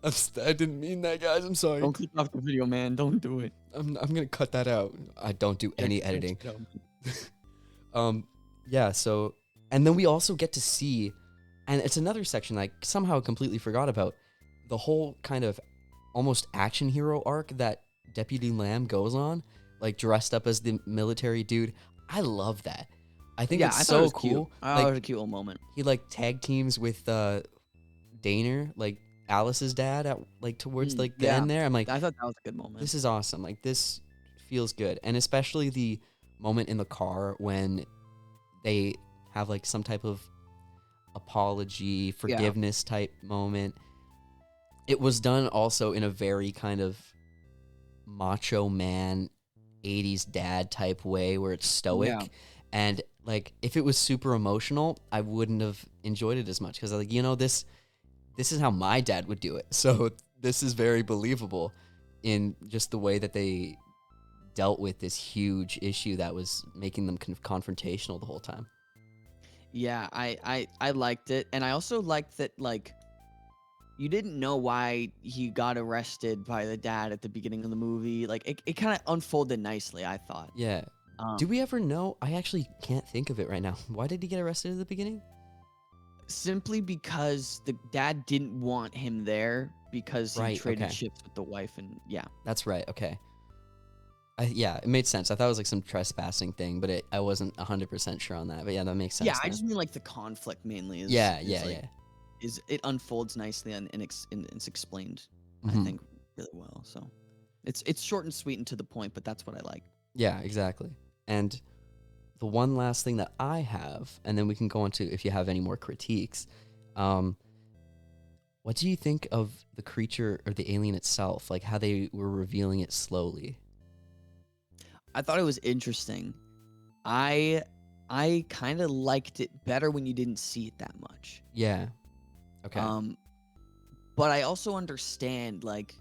I didn't mean that, guys. I'm sorry.
Don't click off the video, man. Don't do it.
I'm gonna cut that out. I don't do any editing. Yeah, so and then we also get to see, and it's another section I somehow completely forgot about, the whole kind of almost action hero arc that Deputy Lamb goes on, like dressed up as the military dude. I love that. I think
Yeah,
it's
I thought
so
it was
cool.
cute. I thought it
Like
was a cute little moment.
he like tag teams with Daner, like Alice's dad at like towards like the
yeah.
end there. I'm like,
I thought that was a good moment.
this is awesome. Like this feels good. And especially the moment in the car when they have like some type of apology,
Yeah.
forgiveness type moment. It was done also in a very kind of macho man 80s dad type way where it's stoic.
Yeah.
And like if it was super emotional, I wouldn't have enjoyed it as much because like, this is how my dad would do it. So this is very believable in just the way that they dealt with this huge issue that was making them confrontational the whole time.
Yeah, I liked it, and I also liked that like you didn't know why he got arrested by the dad at the beginning of the movie. Like it kind of unfolded nicely, I thought.
Yeah. Do
Um,
we ever know? I actually can't think of it right now. Why did he get arrested at the beginning?
Simply because the dad didn't want him there because he
Right,
traded
okay.
ships with the wife, and yeah.
That's right. Okay. Yeah, it made sense. I thought it was like some trespassing thing, but I wasn't 100% sure on that. But yeah, that makes sense
Yeah, I
now.
just mean like the conflict mainly is
Yeah,
is
yeah,
like
yeah.
is it unfolds nicely and it's explained, I
Mhm.
think, really well. So it's short and sweet and to the point, but that's what I like.
Yeah, exactly. And the one last thing that I have, and then we can go on to if you have any more critiques. What do you think of the creature or the alien itself? Like how they were revealing it slowly?
I thought it was interesting. I kind of liked it better when you didn't see it that much.
Yeah. Okay.
Um, but I also understand like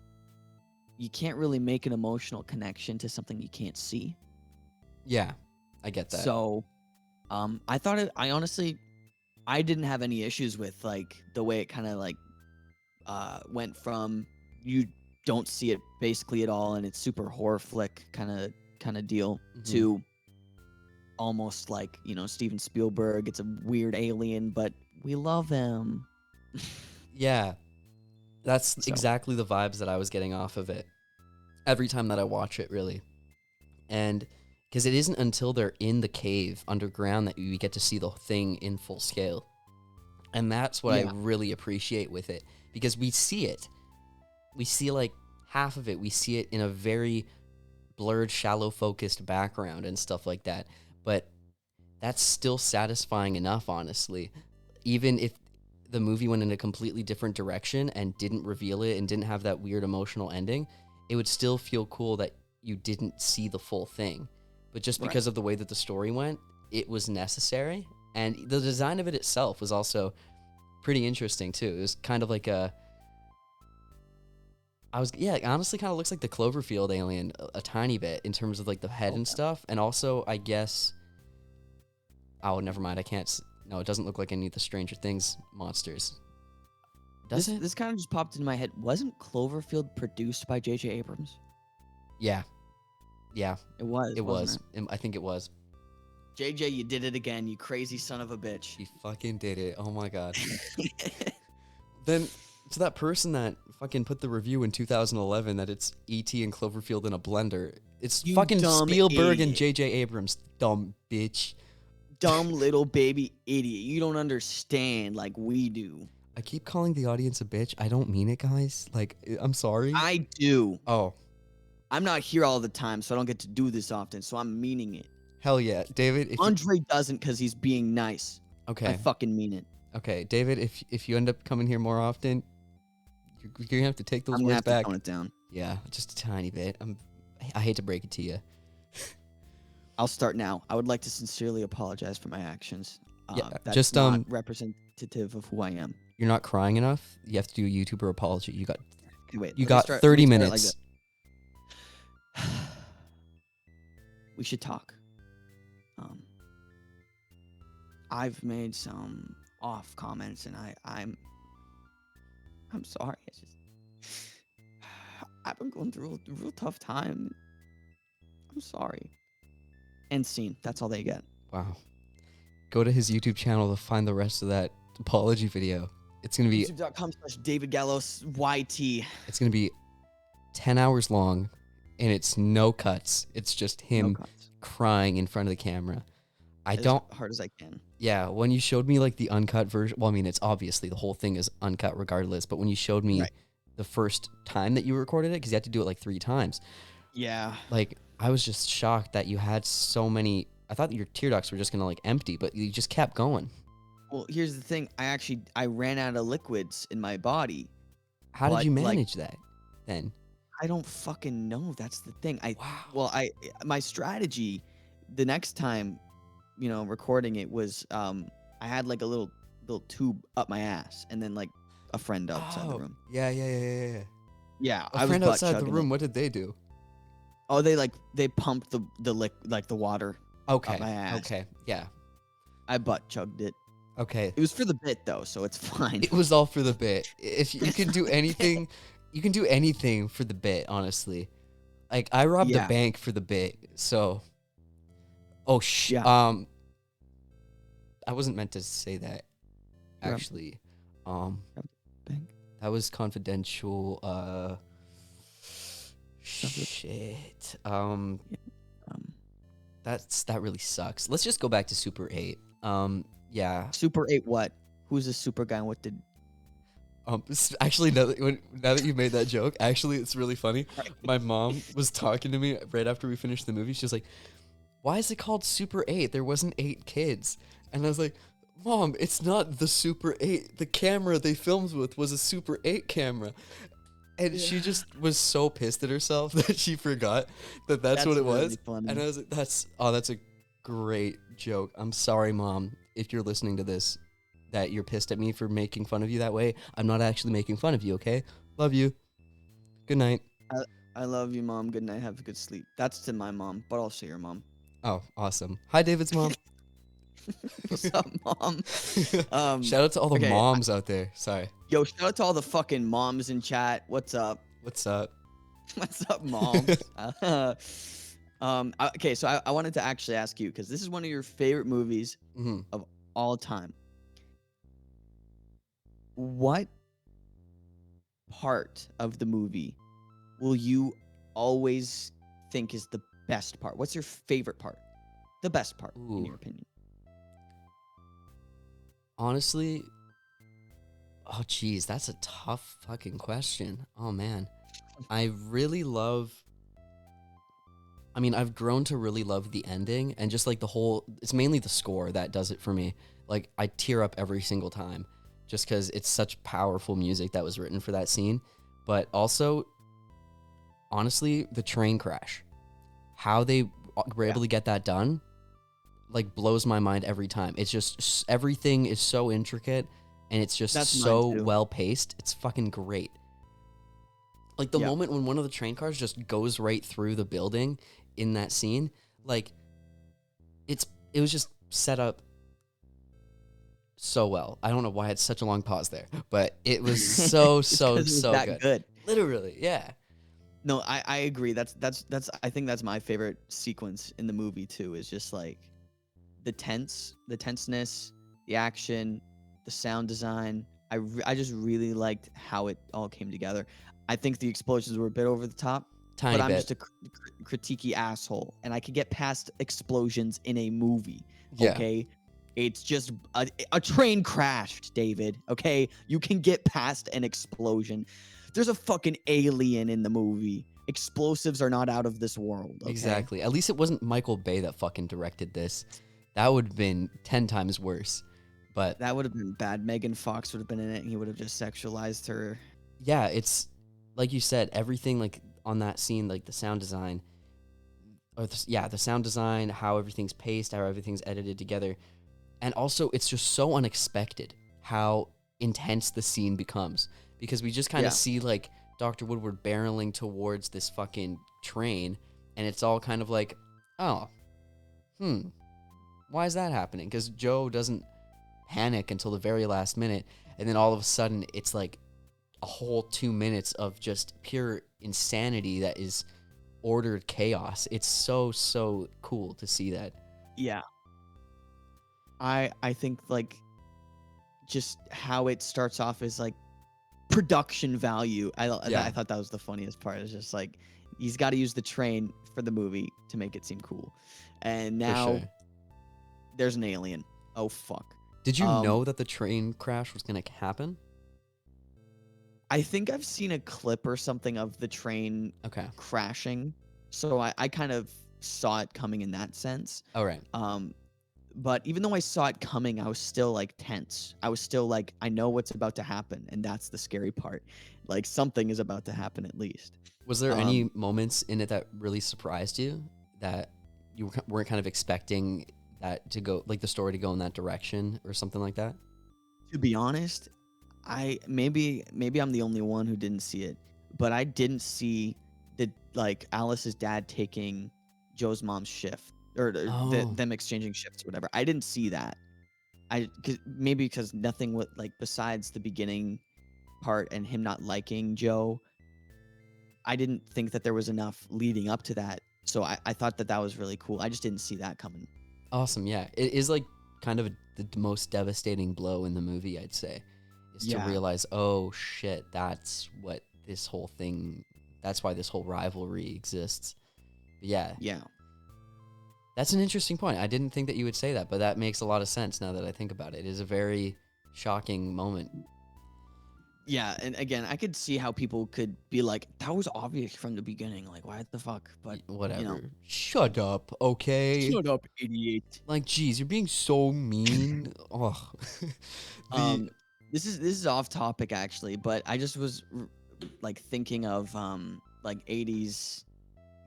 you can't really make an emotional connection to something you can't see.
Yeah, I get that.
So, I thought I honestly, I didn't have any issues with like the way it kind of like went from you don't see it basically at all and it's super horror flick kind of deal
Mhm.
to almost like Steven Spielberg. It's a weird alien, but we love him.
Yeah, that's
So
exactly the vibes that I was getting off of it every time that I watch it, really. And because it isn't until they're in the cave underground that you get to see the thing in full scale. And that's what I
yeah,
really appreciate with it because we see it. We see like half of it. We see it in a very blurred, shallow focused background and stuff like that. But that's still satisfying enough, honestly. Even if the movie went in a completely different direction and didn't reveal it and didn't have that weird emotional ending, it would still feel cool that you didn't see the full thing. But just
right.
because of the way that the story went, it was necessary. And the design of it itself was also pretty interesting too. It was kind of like it honestly kind of looks like the Cloverfield alien a tiny bit in terms of like the head and
Okay.
stuff. And also, I guess, oh, never mind. I can't. No, it doesn't look like any of the Stranger Things monsters. Does it?
This kind of just popped into my head. Wasn't Cloverfield produced by J.J. Abrams?
Yeah. Yeah,
It was,
it was.
wasn't
I think it was.
it? JJ, you did it again, you crazy son of a bitch.
He fucking did it. Oh my god. Then to that person that fucking put the review in 2011 that it's E.T. and Cloverfield in a blender, it's
You
fucking
dumb
Spielberg and
idiot.
J.J. Abrams, dumb bitch.
Dumb little baby idiot. You don't understand like we do.
I keep calling the audience a bitch. I don't mean it, guys. Like, I'm sorry.
I do.
Oh,
I'm not here all the time, so I don't get to do this often, so I'm meaning it.
hell yeah. David, if you,
Andre doesn't because he's being nice. I
okay.
fucking mean it.
Okay, David, if you end up coming here more often, you're going to have to take those
I'm gonna
words
have to
back.
tone it down.
Yeah, just a tiny bit. I hate to break it to you.
I'll start now. I would like to sincerely apologize for my actions.
Yeah,
That's
just,
not representative of who I am.
You're not crying enough. You have to do a YouTuber apology. You got
Okay, wait.
you
let me
got
start-
30
let me start it
minutes.
Like we should talk. I've made some off comments, and I'm sorry. It's just I've been going through a real tough time. I'm sorry. End scene. That's all they get.
Wow. Go to his YouTube channel to find the rest of that apology video. It's gonna be
YouTube.com/David Gallo YT.
it's gonna be 10 hours long, and it's no cuts. It's just him
No cuts.
crying in front of the camera. I
As
don't.
hard as I can.
Yeah, when you showed me like the uncut version, well, I mean, it's obviously the whole thing is uncut regardless. But when you showed me
Right.
the first time that you recorded it, because you had to do it like 3 times,
Yeah.
like I was just shocked that you had so many. I thought that your tear ducts were just gonna like empty, but you just kept going.
Well, here's the thing. I ran out of liquids in my body,
How did
but
you
like
manage that then?
I don't fucking know. That's the thing.
Wow.
My strategy the next time, recording it was I had like a little tube up my ass and then like a friend outside the
Oh,
room.
yeah, yeah, yeah, yeah, yeah.
Yeah,
A
I was
friend
butt
outside the
chugging it.
room, what did they do?
Oh, they pumped the water up
Okay,
my ass.
okay, yeah,
I butt chugged it.
okay.
It was for the bit though, so it's fine.
It was all for the bit. If you
It's
can
for
do
the bit.
anything, you can do anything for the bit, honestly. Like I robbed a
Yeah,
bank for the bit, so oh
yeah.
I wasn't meant to say that
You robbed,
actually. Um
robbed the bank.
that was confidential.
Robbed the,
Shit.
yeah, um,
That really sucks. Let's just go back to Super 8. Yeah.
Super 8 what? Who's the super guy and what did
Actually, now that you made that joke, actually, it's really funny. My mom was talking to me right after we finished the movie. She was like, "Why is it called Super 8? There wasn't 8 kids." And I was like, "Mom, it's not the Super 8. The camera they filmed with was a Super 8 camera." And she
Yeah.
just was so pissed at herself that she forgot that that's what
That's
it
really
was.
funny.
And I was like, that's a great joke. I'm sorry, Mom, if you're listening to this, that you're pissed at me for making fun of you that way. I'm not actually making fun of you, okay? Love you. Good night.
I, I love you, Mom. Good night. Have a good sleep. That's to my mom, but also your mom.
Oh, awesome. Hi, David's mom.
What's up, Mom? Um,
Shout out to all the
okay.
moms out there. Sorry.
Yo, shout out to all the fucking moms in chat. What's up?
What's up?
What's up, moms? Okay, so I wanted to actually ask you because this is one of your favorite movies
hmm
of all time. What part of the movie will you always think is the best part? What's your favorite part? The best part, in
Ooh.
your opinion?
Honestly, oh, geez, that's a tough fucking question. Oh, man. I really love. I mean, I've grown to really love the ending and just like the whole. It's mainly the score that does it for me. Like, I tear up every single time just because it's such powerful music that was written for that scene. But also, honestly, the train crash, how they were
Yeah,
able to get that done, like blows my mind every time. It's just everything is so intricate and it's just
that's mine
so
too.
well paced. It's fucking great. Like the
Yeah,
moment when one of the train cars just goes right through the building in that scene, like it was just set up so well. I don't know why it's such a long pause there, but it was so
it's because it was
so
that
good.
good.
Literally, yeah.
No, I agree. That's I think that's my favorite sequence in the movie too. Is just like the tenseness, the action, the sound design. I just really liked how it all came together. I think the explosions were a bit over the top, but
Tiny
I'm
bit.
just a critiquey asshole, and I could get past explosions in a movie.
Yeah.
Okay, it's just a train crashed, David. Okay, you can get past an explosion. There's a fucking alien in the movie. Explosives are not out of this world. Okay.
Exactly. At least it wasn't Michael Bay that fucking directed this. That would have been 10 times worse. But
That would have been bad. Megan Fox would have been in it, and he would have just sexualized her.
yeah, it's like you said, everything like on that scene, like the sound design, the sound design, how everything's paced, how everything's edited together. And also, it's just so unexpected how intense the scene becomes because we just kind of
Yeah,
see like Dr. Woodward barreling towards this fucking train, and it's all kind of like, oh, why is that happening? Because Joe doesn't panic until the very last minute, and then all of a sudden, it's like a whole 2 minutes of just pure insanity that is ordered chaos. It's so cool to see that.
yeah. I think like just how it starts off is like production value. I
Yeah,
thought that was the funniest part. It's just like he's got to use the train for the movie to make it seem cool, and
for sure.
now there's an alien. Oh fuck.
Did you
Um,
know that the train crash was going to happen?
I think I've seen a clip or something of the train
Okay.
crashing, so I kind of saw it coming in that sense.
All right.
Um, But even though I saw it coming, I was still like tense. I was still like, I know what's about to happen, and that's the scary part. Like something is about to happen at least.
Was there
Um,
any moments in it that really surprised you that you weren't kind of expecting that to go, like the story to go in that direction or something like that?
to be honest, I maybe I'm the only one who didn't see it, but I didn't see the like Alice's dad taking Joe's mom's shift or
Oh,
them exchanging shifts or whatever. I didn't see that. Maybe because nothing with like besides the beginning part and him not liking Joe, I didn't think that there was enough leading up to that. So I thought that that was really cool. I just didn't see that coming.
awesome. Yeah. It is like kind of the most devastating blow in the movie, I'd say, is to
Yeah,
realize, oh shit, that's what this whole thing, that's why this whole rivalry exists. But yeah,
yeah.
that's an interesting point. I didn't think that you would say that, but that makes a lot of sense now that I think about it. It is a very shocking moment.
Yeah, and again, I could see how people could be like, "That was obvious from the beginning. Like, why the fuck?" But you know,
Whatever. Shut up, okay?
shut up, idiot.
Like, geez, you're being so mean. Ugh. the
Um, this is off topic actually, but I just was like thinking of like '80s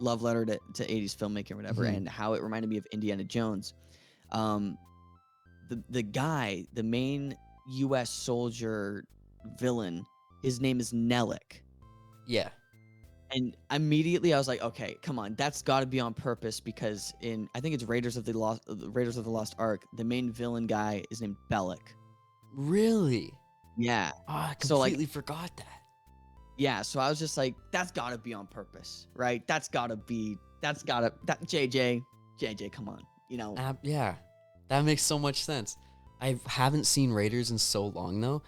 love letter to '80s filmmaking or whatever,
Mhm.
and how it reminded me of Indiana Jones. Um, the guy, the main U.S. soldier villain, his name is Nellic.
Yeah.
And immediately I was like, okay, come on, that's got to be on purpose because in I think it's Raiders of the Lost Ark, the main villain guy is named Bellic.
Really?
Yeah.
Oh, I
So like,
completely forgot that.
yeah. So I was just like, that's got to be on purpose, right? That JJ, come on, you know?
Yeah. That makes so much sense. I haven't seen Raiders in so long, though.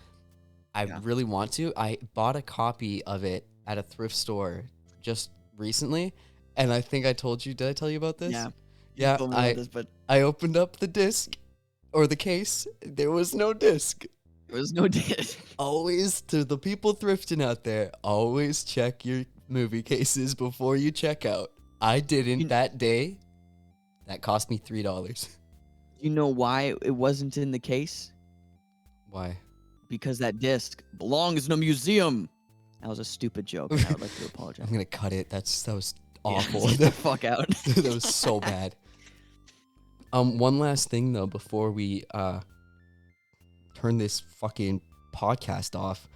I
Yeah.
really want to. I bought a copy of it at a thrift store just recently, and I think I told you. Did I tell you about this?
Yeah. You
Yeah,
told me about
I
this, but
I opened up the disc or the case. There was no disc.
there was no disc.
Always to the people thrifting out there, always check your movie cases before you check out. I didn't
You,
that day. That cost me $3.
you know why it wasn't in the case?
Why?
Because that disc belongs in a museum. That was a stupid joke, and I would like to apologize.
I'm gonna cut it. That was
Yeah,
awful.
get the fuck out.
That was so bad. One last thing though before we turn this fucking podcast off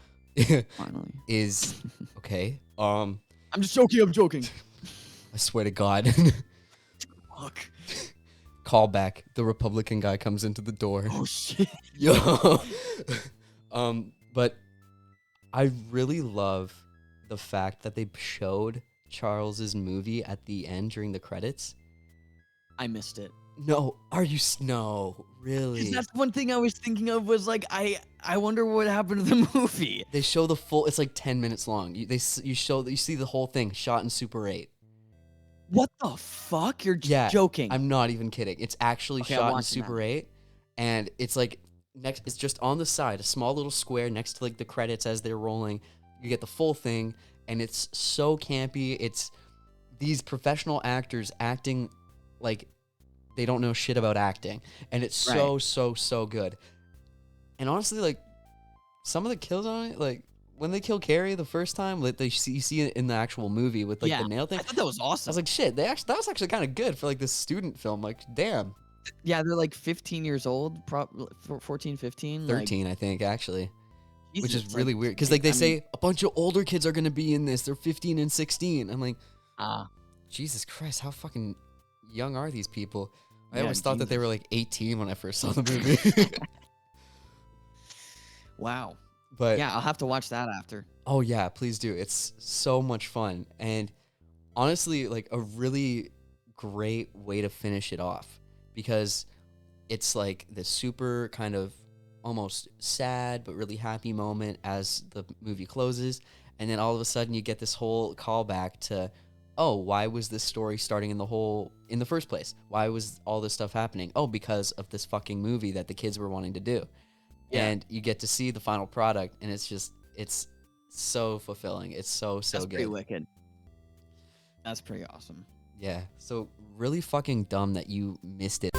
Finally.
is okay.
I'm just joking. I'm joking.
I swear to God.
Fuck.
Call back. The Republican guy comes into the door.
Oh shit.
Yo. But I really love the fact that they showed Charles's movie at the end during the credits.
I missed it.
No, no,
Because
really?
that's one thing I was thinking of was like I wonder what happened to the movie.
They show the full. It's like 10 minutes long. You see the whole thing shot in Super 8.
What the fuck? You're
Yeah,
joking.
I'm not even kidding. It's actually
Okay, I'm
shot in
watching that.
Super 8, and it's like next. It's just on the side, a small little square next to like the credits as they're rolling. You get the full thing, and it's so campy. It's these professional actors acting like they don't know shit about acting, and it's
Right.
so good. And honestly, like some of the kills on it, like when they kill Carrie the first time, like you see it in the actual movie with like
Yeah.
the nail thing.
I thought that was
I
awesome.
was like, shit, that was actually kind of good for like this student film. Like, damn.
Yeah, they're like 15 years old, 14, 15.
13, I think, actually.
Like,
Which is
Jesus,
really
like,
weird. Because like they
I mean,
say a bunch of older kids are gonna be in this. They're 15 and 16. I'm like,
ah,
Jesus Christ, how fucking young are these people? I
yeah,
always thought that they
Jesus.
were like 18 when I first saw the movie.
Wow.
But
Yeah, I'll have to watch that after.
oh yeah, please do. It's so much fun. And honestly, like a really great way to finish it off because it's like this super kind of almost sad but really happy moment as the movie closes, and then all of a sudden you get this whole callback to, oh, why was this story starting in the first place? Why was all this stuff happening? Oh, because of this fucking movie that the kids were wanting to do.
Yeah.
And you get to see the final product, and it's so fulfilling. It's so
That's pretty
good.
wicked. That's pretty awesome.
Yeah. So really fucking dumb that you missed it.